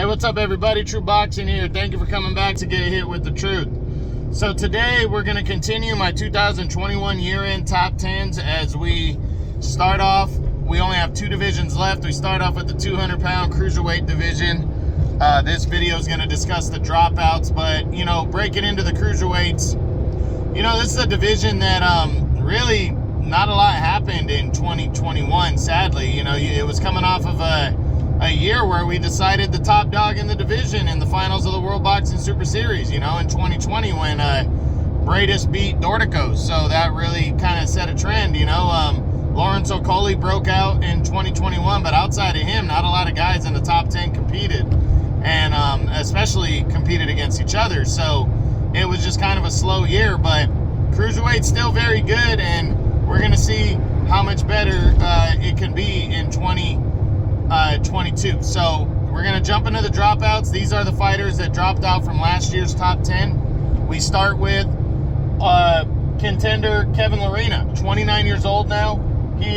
what's up everybody? True Boxing here. Thank you for coming back to get hit with the truth. So today we're going to continue my 2021 year-end top 10s as we start off. We only have two divisions left. We start off with the 200-pound Cruiserweight Division. This video is going to discuss the dropouts, but, you know, breaking into the Cruiserweights, you know, this is a division that really not a lot happened in 2021, sadly. You know, it was coming off of a year where we decided the top dog in the division in the finals of the World Boxing Super Series, you know, in 2020 when Bradis beat Dropouts. So that really kind of set a trend, you know. Lawrence Okolie broke out in 2021, but outside of him, not a lot of guys in the top 10 competed, and especially competed against each other. So it was just kind of a slow year, but Cruiserweight's still very good, and we're going to see how much better it can be in 2022. So we're going to jump into the dropouts. These are the fighters that dropped out from last year's top 10. We start with contender Kevin Lorena, 29 years old now. He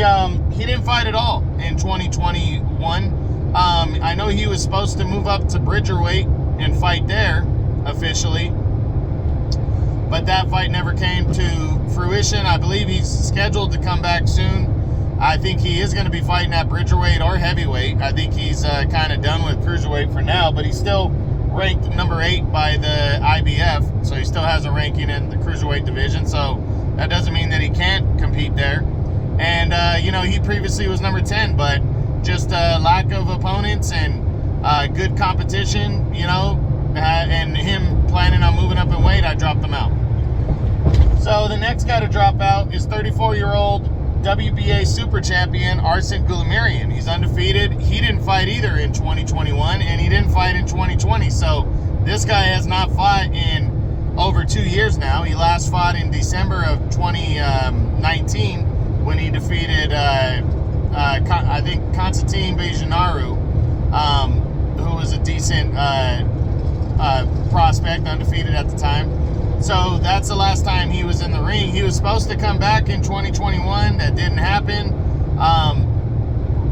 didn't fight at all in 2021. I know he was supposed to move up to Bridgerweight and fight there officially, but that fight never came to fruition. I believe he's scheduled to come back soon. I think he is going to be fighting at Bridgerweight or Heavyweight. I think he's kind of done with Cruiserweight for now, but he's still ranked number 8 by the IBF, so he still has a ranking in the Cruiserweight division, so that doesn't mean that he can't compete there. And, you know, he previously was number 10, but just lack of opponents and good competition, you know, and him planning on moving up in weight, I dropped him out. So the next guy to drop out is 34-year-old WBA Super Champion Arson Gulemerian. He's undefeated. He didn't fight either in 2021, and he didn't fight in 2020. So this guy has not fought in over 2 years now. He last fought in December of 2019 when he defeated, I think, Konstantin Bejanaru, who was a decent prospect, undefeated at the time. So that's the last time he was in the ring. He was supposed to come back in 2021. That didn't happen.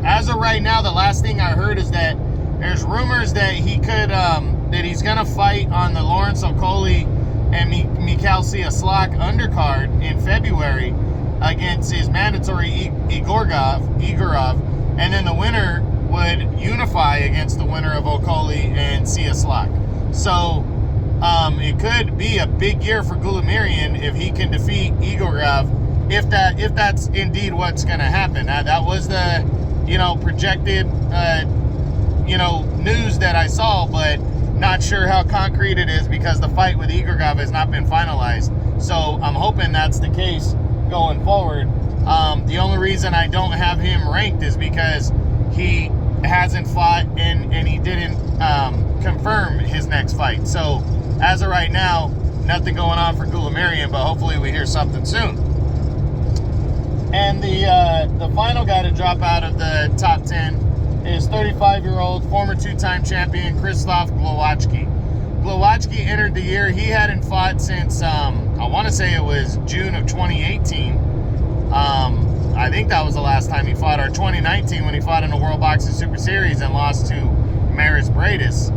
As of right now, the last thing I heard is that there's rumors that he could, that he's going to fight on the Lawrence Okolie and Mikhail Cieslak undercard in February against his mandatory Igorov, and then the winner would unify against the winner of Okolie and Cieslak. So it could be a big year for Gulemerian if he can defeat Igorov, if that's indeed what's going to happen. That was the, you know, projected, you know, news that I saw, but not sure how concrete it is because the fight with Igorov has not been finalized. So I'm hoping that's the case going forward. The only reason I don't have him ranked is because he hasn't fought and he didn't confirm his next fight. So as of right now, nothing going on for Gulemerian, but hopefully we hear something soon. And the final guy to drop out of the top 10 is 35-year-old former two-time champion Krzysztof Głowacki. Głowacki entered the year. He hadn't fought since, I want to say it was June of 2018. I think that was the last time he fought, or 2019 when he fought in the World Boxing Super Series and lost to Maris Bradis.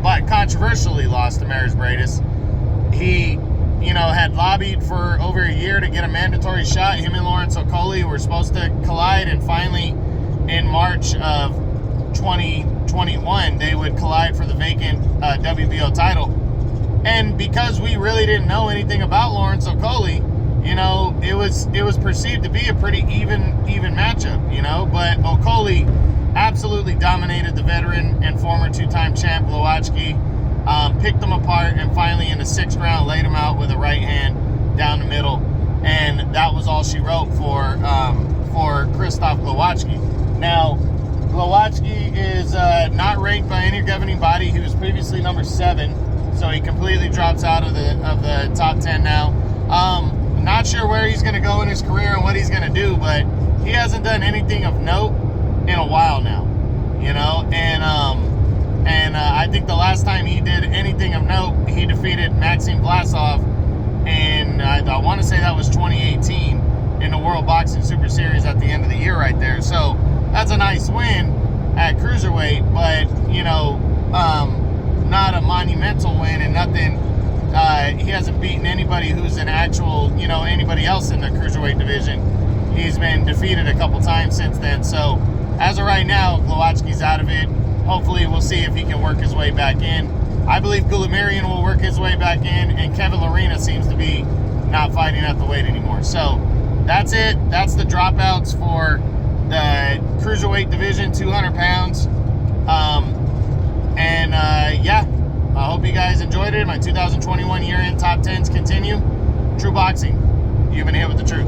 But controversially lost to Maris Bradis. He, you know, had lobbied for over a year to get a mandatory shot. Him and Lawrence Okolie were supposed to collide, and finally in March of 2021 they would collide for the vacant WBO title. And because we really didn't know anything about Lawrence Okolie, you know, it was perceived to be a pretty even matchup, you know, but Okolie absolutely dominated the veteran and former two-time champ Głowacki, picked him apart, and finally in the 6th round laid him out with a right hand down the middle, and that was all she wrote for Krzysztof Głowacki. Now, Głowacki is not ranked by any governing body. He was previously number 7, so he completely drops out of the top 10 now. Not sure where he's going to go in his career and what he's going to do, but he hasn't done anything of note in a while now, you know. And I think the last time he did anything of note, he defeated Maxim Vlasov, and I want to say that was 2018 in the World Boxing Super Series at the end of the year right there. So that's a nice win. at Cruiserweight, but, you know, not a monumental win and nothing. He hasn't beaten anybody who's an actual, you know, anybody else in the Cruiserweight division. He's been defeated a couple times since then. So, as of right now, Glowacki's out of it. Hopefully, we'll see if he can work his way back in. I believe Gulemerian will work his way back in, and Kevin Lorena seems to be not fighting at the weight anymore. So, that's it. That's the dropouts for the Cruiserweight division, 200 pounds. Yeah, I hope you guys enjoyed it. My 2021 year-end top 10s continue. True Boxing. You've been here with the truth.